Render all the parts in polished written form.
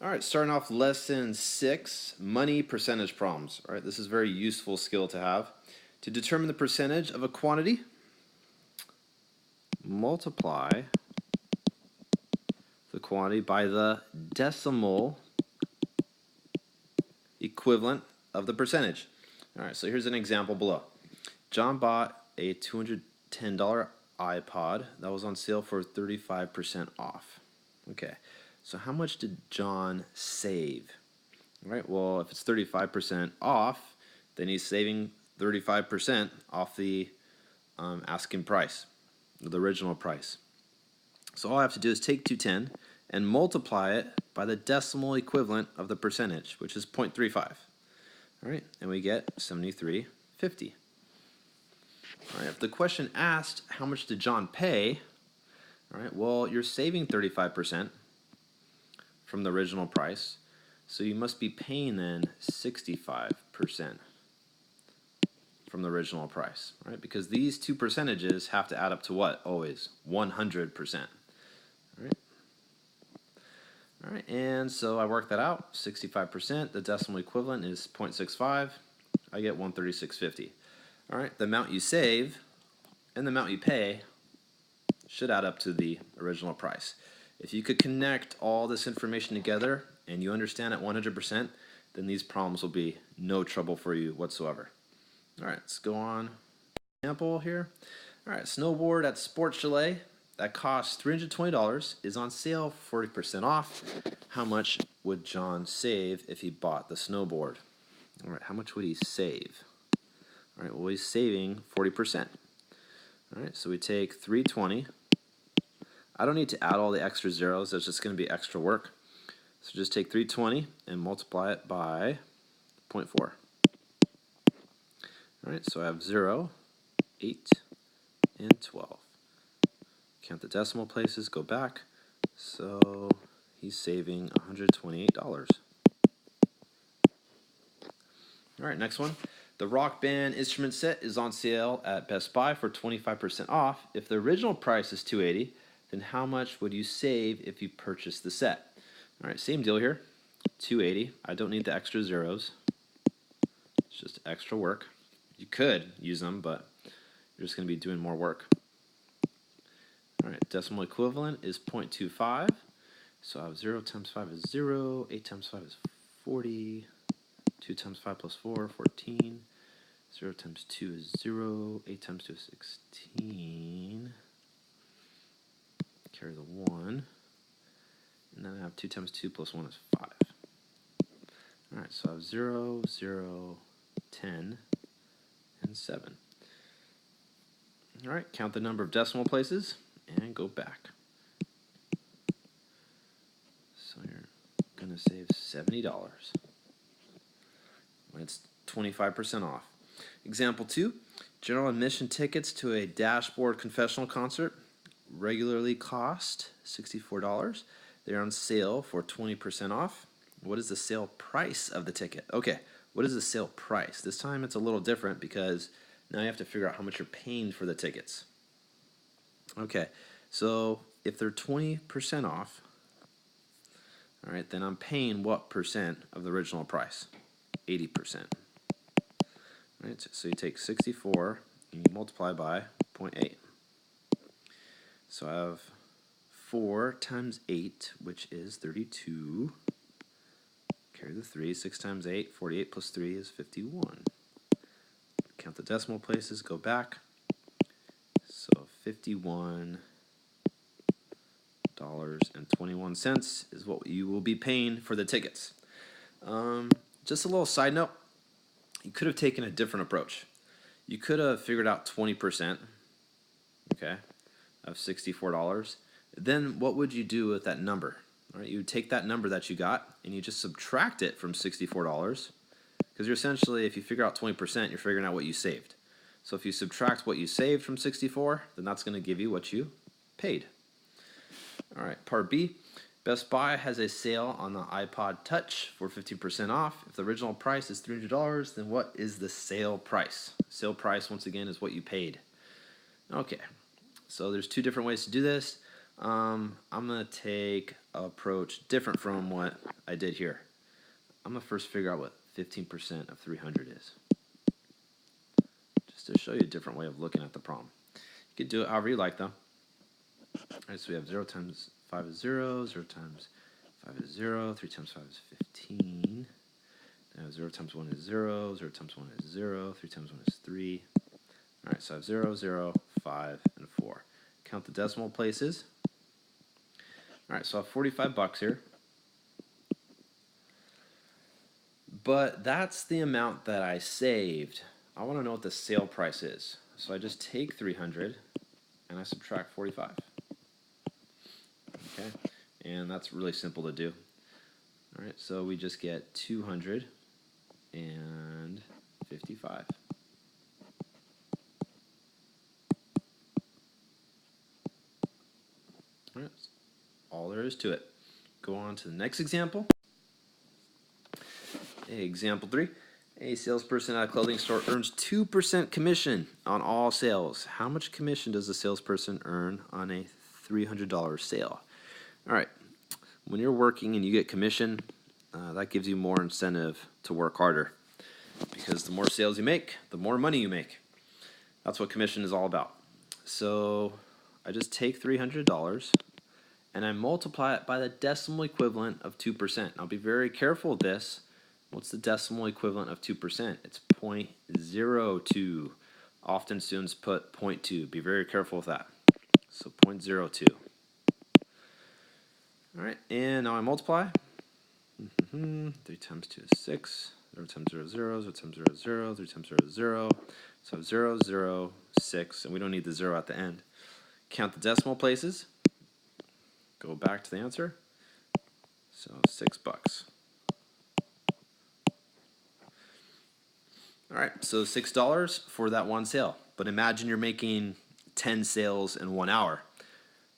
All right, starting off lesson 6, money percentage problems. All right, this is a very useful skill to have. To determine the percentage of a quantity, multiply the quantity by the decimal equivalent of the percentage. All right, so here's an example below. John bought a $210 iPod that was on sale for 35% off. Okay, so how much did John save? All right, well, if it's 35% off, then he's saving 35% off the asking price, the original price. So all I have to do is take 210 and multiply it by the decimal equivalent of the percentage, which is 0.35. All right, and we get 73.50. All right, if the question asked how much did John pay, all right, well, you're saving 35% from the original price, so you must be paying then 65% from the original price, right? Because these two percentages have to add up to what? Always 100%. All right. All right, and so I work that out. 65%. The decimal equivalent is 0.65. I get 136.50. All right. The amount you save and the amount you pay should add up to the original price. If you could connect all this information together and you understand it 100%, then these problems will be no trouble for you whatsoever. All right, let's go on. Example here. All right, snowboard at Sports Chalet that costs $320 is on sale 40% off. How much would John save if he bought the snowboard? All right, how much would he save? All right, well, he's saving 40%. All right, so we take 320. I don't need to add all the extra zeros. That's just going to be extra work. So just take 320 and multiply it by 0.4. All right, so I have 0, 8, and 12. Count the decimal places, go back. So he's saving $128. All right, next one. The Rock Band instrument set is on sale at Best Buy for 25% off. If the original price is $280, then how much would you save if you purchased the set? All right, same deal here. $280. I don't need the extra zeros. It's just extra work. You could use them, but you're just going to be doing more work. All right, decimal equivalent is 0.25. So I have 0 times 5 is 0, 8 times 5 is 40, 2 times 5 plus 4, 14, 0 times 2 is 0, 8 times 2 is 16, carry the 1, and then I have 2 times 2 plus 1 is 5. All right, so I have 0, 0, 10, and 7. All right, count the number of decimal places and go back. So you're going to save $70. It's 25% off. Example 2, general admission tickets to a Dashboard confessional concert regularly cost $64. They're on sale for 20% off. What is the sale price of the ticket? Okay, what is the sale price? This time it's a little different because now you have to figure out how much you're paying for the tickets. Okay, so if they're 20% off, all right, then I'm paying what percent of the original price? 80%. Right, so you take 64 and you multiply by 0.8. So I have 4 times 8, which is 32. Carry the 3. 6 times 8, 48 plus 3 is 51. Count the decimal places, go back. So $51.21 is what you will be paying for the tickets. Just a little side note, you could have taken a different approach. You could have figured out 20%, okay, of $64. Then what would you do with that number? All right, you would take that number that you got and you just subtract it from $64, because you're essentially, if you figure out 20%, you're figuring out what you saved. So if you subtract what you saved from 64, then that's going to give you what you paid. All right, part B. Best Buy has a sale on the iPod Touch for 15% off. If the original price is $300, then what is the sale price? Sale price, once again, is what you paid. Okay, so there's two different ways to do this. I'm going to take an approach different from what I did here. I'm going to first figure out what 15% of 300 is. Just to show you a different way of looking at the problem. You could do it however you like, though. All right, so we have 0 times 5 is 0, 0 times 5 is 0, 3 times 5 is 15. Now 0 times 1 is 0, 0 times 1 is 0, 3 times 1 is 3. All right, so I have 0, 0, 5, and 4. Count the decimal places. All right, so I have 45 bucks here. But that's the amount that I saved. I want to know what the sale price is. So I just take 300 and I subtract 45. Okay, and that's really simple to do. All right, so we just get 255. All right, that's all there is to it. Go on to the next example. Example 3. A salesperson at a clothing store earns 2% commission on all sales. How much commission does the salesperson earn on a $300 sale? All right, when you're working and you get commission, that gives you more incentive to work harder, because the more sales you make, the more money you make. That's what commission is all about. So I just take $300 and I multiply it by the decimal equivalent of 2%. I'll be very careful with this. What's the decimal equivalent of 2%? It's 0.02. Often students put 0.2. Be very careful with that. So 0.02. All right, and now I multiply. 3 times 2 is 6. 0 times 0 is 0. 0 times 0 is 0. 3 times 0 is 0. So I have 0, 0, 6, and we don't need the 0 at the end. Count the decimal places. Go back to the answer. So $6. All right, so $6 for that one sale. But imagine you're making 10 sales in 1 hour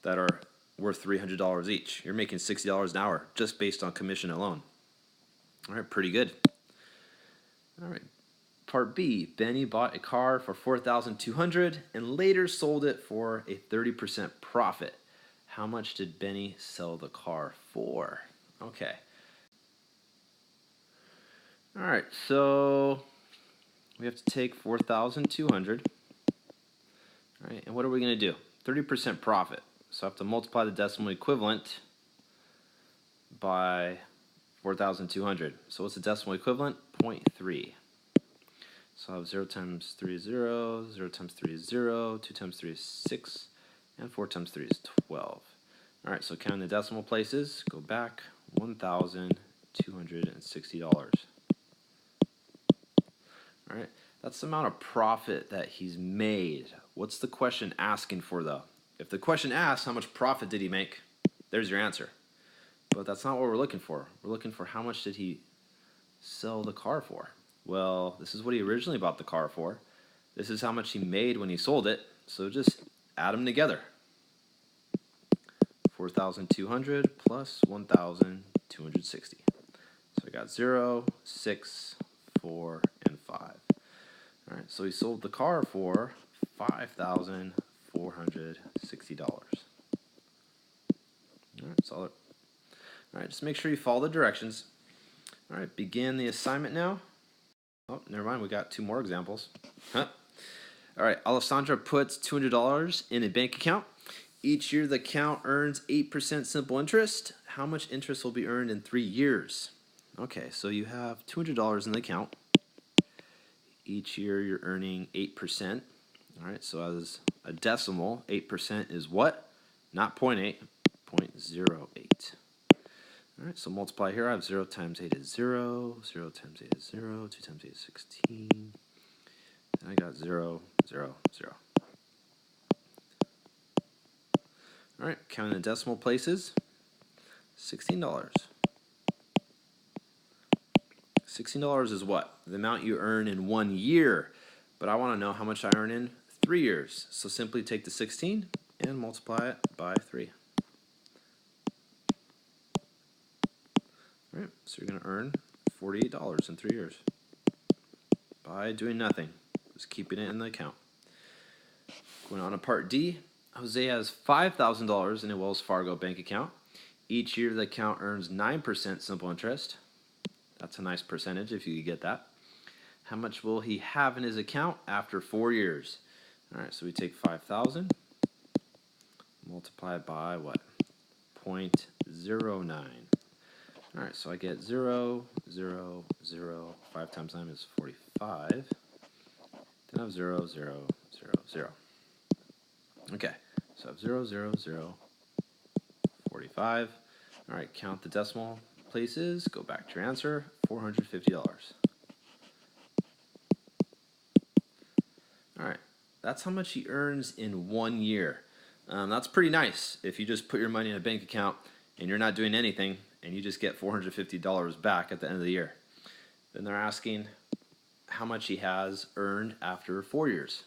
that are worth $300 each. You're making $60 an hour just based on commission alone. All right, pretty good. All right, part B. Benny bought a car for $4,200 and later sold it for a 30% profit. How much did Benny sell the car for? Okay. All right, so we have to take 4,200. All right, and what are we going to do? 30% profit. So I have to multiply the decimal equivalent by 4,200. So what's the decimal equivalent? 0.3. So I have 0 times 3 is 0, 0 times 3 is 0, 2 times 3 is 6, and 4 times 3 is 12. All right, so counting the decimal places, go back, $1,260. All right, that's the amount of profit that he's made. What's the question asking for, though? If the question asks how much profit did he make, there's your answer. But that's not what we're looking for. We're looking for how much did he sell the car for. Well, this is what he originally bought the car for. This is how much he made when he sold it. So just add them together. 4,200 plus 1,260. So I got 0, 6, 4, and 5. All right, so he sold the car for $5,460. All right, solid. All right, just make sure you follow the directions. All right, begin the assignment now. Oh, never mind, we got 2 more examples. All right, Alessandra puts $200 in a bank account. Each year the account earns 8% simple interest. How much interest will be earned in 3 years? Okay, so you have $200 in the account. Each year you're earning 8%. All right, so as a decimal, 8% is what? Not 0.8, 0.08. All right, so multiply here. I have 0 times 8 is 0, 0 times 8 is 0, 2 times 8 is 16, and I got 0, 0, 0. All right, counting the decimal places, $16. $16 is what? The amount you earn in 1 year, but I want to know how much I earn in 3 years. So simply take the 16 and multiply it by 3. All right, so you're going to earn $48 in 3 years by doing nothing, just keeping it in the account. Going on to part D, Jose has $5,000 in a Wells Fargo bank account. Each year the account earns 9% simple interest. That's a nice percentage if you could get that. How much will he have in his account after 4 years? All right, so we take 5,000, multiply it by what? 0.09. All right, so I get 0, 0, 0. 5 times 9 is 45. Then I have 0, 0, 0, 0. Okay, so I have 0, 0, 0, 45. All right, count the decimal places. Go back to your answer, $450. All right, that's how much he earns in 1 year. That's pretty nice if you just put your money in a bank account and you're not doing anything and you just get $450 back at the end of the year. Then they're asking how much he has earned after 4 years.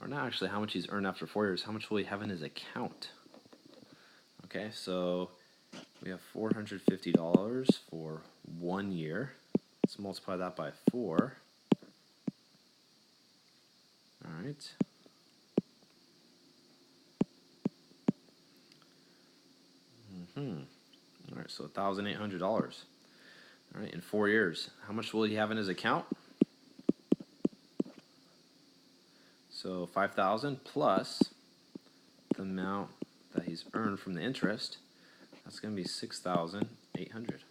Or not actually how much he's earned after 4 years, how much will he have in his account? Okay, so we have $450 for 1 year. Let's multiply that by 4. All right. All right, so $1,800. All right, in 4 years. How much will he have in his account? So 5,000 plus the amount that he's earned from the interest. That's going to be 6,800.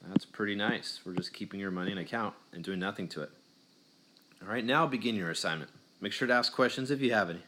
That's pretty nice. We're just keeping your money in account and doing nothing to it. All right, now begin your assignment. Make sure to ask questions if you have any.